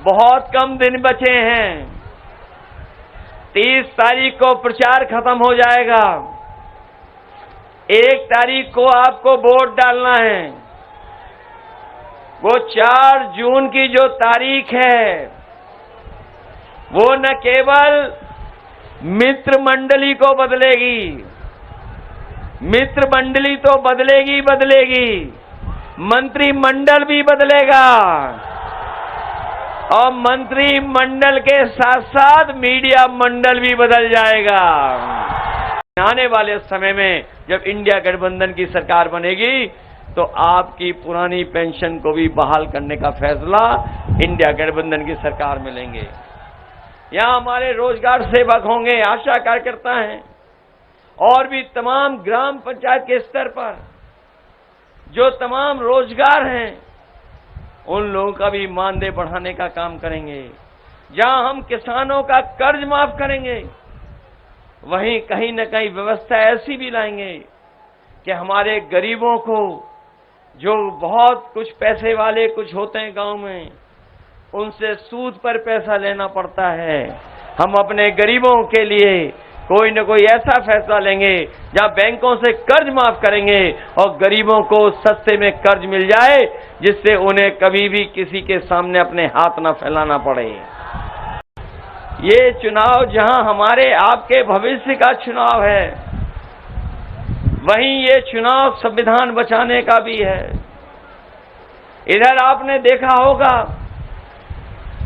बहुत कम दिन बचे हैं। 30 तारीख को प्रचार खत्म हो जाएगा। 1 तारीख को आपको वोट डालना है। वो 4 जून की जो तारीख है, वो न केवल मित्र मंडली को बदलेगी, मित्र मंडली तो बदलेगी, मंत्रिमंडल भी बदलेगा और मंत्रिमंडल के साथ साथ मीडिया मंडल भी बदल जाएगा। आने वाले समय में जब इंडिया गठबंधन की सरकार बनेगी तो आपकी पुरानी पेंशन को भी बहाल करने का फैसला इंडिया गठबंधन की सरकार में लेंगे। यहां हमारे रोजगार सेवक होंगे, आशा कार्यकर्ता हैं और भी तमाम ग्राम पंचायत के स्तर पर जो तमाम रोजगार हैं, उन लोगों का भी मानदेय बढ़ाने का काम करेंगे। जहां हम किसानों का कर्ज माफ करेंगे, वहीं कहीं न कहीं व्यवस्था ऐसी भी लाएंगे कि हमारे गरीबों को, जो बहुत कुछ पैसे वाले कुछ होते हैं गांव में, उनसे सूद पर पैसा लेना पड़ता है। हम अपने गरीबों के लिए कोई न कोई ऐसा फैसला लेंगे जहां बैंकों से कर्ज माफ करेंगे और गरीबों को सस्ते में कर्ज मिल जाए, जिससे उन्हें कभी भी किसी के सामने अपने हाथ न फैलाना पड़े। ये चुनाव जहां हमारे आपके भविष्य का चुनाव है, वहीं ये चुनाव संविधान बचाने का भी है। इधर आपने देखा होगा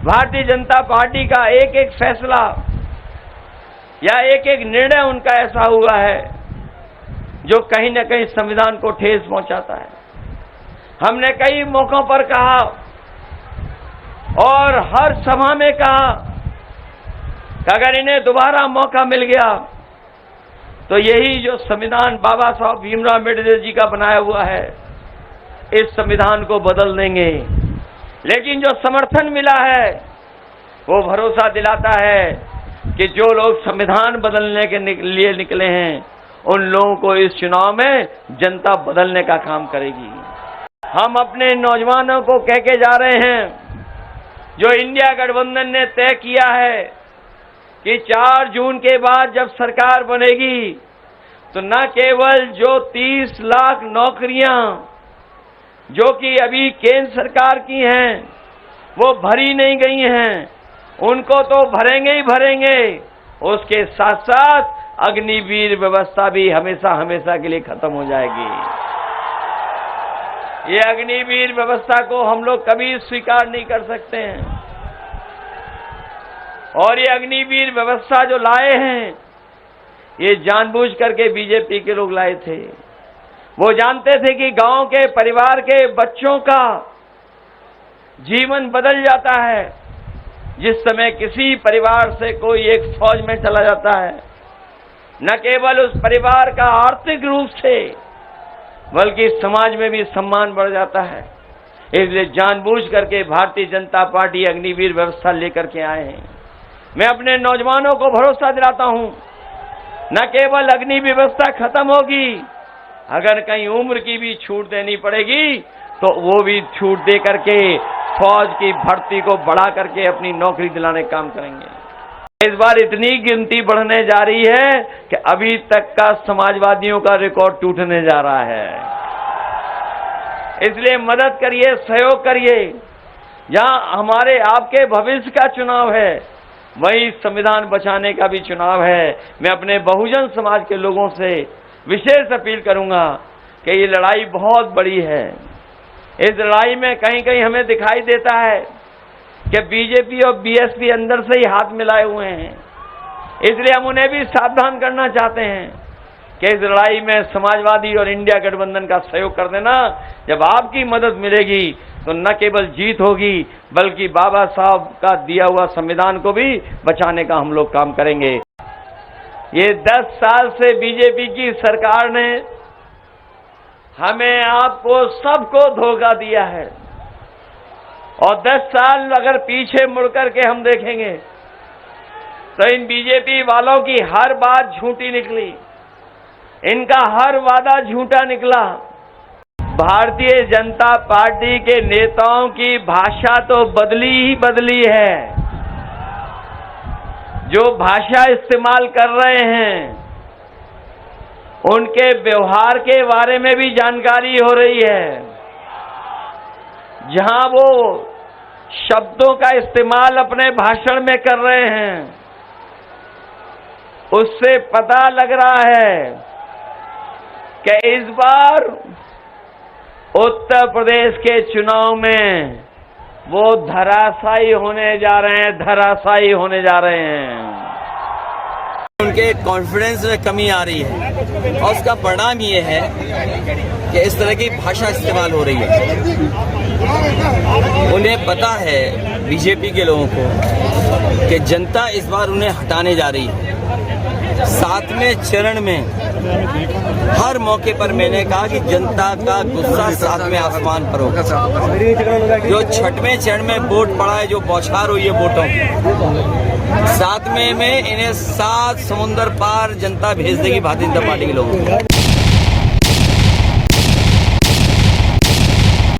भारतीय जनता पार्टी का एक एक फैसला या एक एक निर्णय उनका ऐसा हुआ है जो कहीं न कहीं संविधान को ठेस पहुंचाता है। हमने कई मौकों पर कहा और हर सभा में कहा कि अगर इन्हें दोबारा मौका मिल गया तो यही जो संविधान बाबा साहब भीमराव अम्बेडकर जी का बनाया हुआ है, इस संविधान को बदल देंगे। लेकिन जो समर्थन मिला है वो भरोसा दिलाता है कि जो लोग संविधान बदलने के लिए निकले हैं, उन लोगों को इस चुनाव में जनता बदलने का काम करेगी। हम अपने नौजवानों को कह के जा रहे हैं, जो इंडिया गठबंधन ने तय किया है कि 4 जून के बाद जब सरकार बनेगी तो न केवल जो 30 लाख नौकरियां जो कि अभी केंद्र सरकार की हैं वो भरी नहीं गई हैं, उनको तो भरेंगे ही भरेंगे, उसके साथ साथ अग्निवीर व्यवस्था भी हमेशा हमेशा के लिए खत्म हो जाएगी। ये अग्निवीर व्यवस्था को हम लोग कभी स्वीकार नहीं कर सकते हैं। और ये अग्निवीर व्यवस्था जो लाए हैं, ये जानबूझ करके बीजेपी के लोग लाए थे। वो जानते थे कि गांव के परिवार के बच्चों का जीवन बदल जाता है जिस समय किसी परिवार से कोई एक फौज में चला जाता है। न केवल उस परिवार का आर्थिक रूप से बल्कि समाज में भी सम्मान बढ़ जाता है। इसलिए जानबूझ करके भारतीय जनता पार्टी अग्निवीर व्यवस्था लेकर के आए हैं। मैं अपने नौजवानों को भरोसा दिलाता हूं, न केवल अग्नि व्यवस्था खत्म होगी, अगर कहीं उम्र की भी छूट देनी पड़ेगी तो वो भी छूट दे करके फौज की भर्ती को बढ़ा करके अपनी नौकरी दिलाने का काम करेंगे। इस बार इतनी गिनती बढ़ने जा रही है कि अभी तक का समाजवादियों का रिकॉर्ड टूटने जा रहा है। इसलिए मदद करिए, सहयोग करिए। जहां हमारे आपके भविष्य का चुनाव है, वहीं संविधान बचाने का भी चुनाव है। मैं अपने बहुजन समाज के लोगों से विशेष अपील करूंगा कि ये लड़ाई बहुत बड़ी है। इस लड़ाई में कहीं कहीं हमें दिखाई देता है कि बीजेपी और बीएसपी अंदर से ही हाथ मिलाए हुए हैं। इसलिए हम उन्हें भी सावधान करना चाहते हैं कि इस लड़ाई में समाजवादी और इंडिया गठबंधन का सहयोग कर देना। जब आपकी मदद मिलेगी तो न केवल जीत होगी बल्कि बाबा साहब का दिया हुआ संविधान को भी बचाने का हम लोग काम करेंगे। ये 10 साल से बीजेपी की सरकार ने हमें आपको सबको धोखा दिया है और 10 साल अगर पीछे मुड़ करके हम देखेंगे तो इन बीजेपी वालों की हर बात झूठी निकली, इनका हर वादा झूठा निकला। भारतीय जनता पार्टी के नेताओं की भाषा तो बदली ही बदली है। जो भाषा इस्तेमाल कर रहे हैं उनके व्यवहार के बारे में भी जानकारी हो रही है। जहां वो शब्दों का इस्तेमाल अपने भाषण में कर रहे हैं, उससे पता लग रहा है कि इस बार उत्तर प्रदेश के चुनाव में वो धराशायी होने जा रहे हैं, धराशायी होने जा रहे हैं। उनके कॉन्फिडेंस में कमी आ रही है और उसका परिणाम ये है कि इस तरह की भाषा इस्तेमाल हो रही है। उन्हें पता है, बीजेपी के लोगों को, कि जनता इस बार उन्हें हटाने जा रही है। 7वें चरण में हर मौके पर मैंने कहा कि जनता का गुस्सा 7वें आसमान पर होगा। जो 6वें चरण में वोट पड़ा है, जो बौछार हुई है वोटों की, 7वें में इन्हें 7 समुंदर पार जनता भेज देगी भारतीय जनता पार्टी के लोगों को।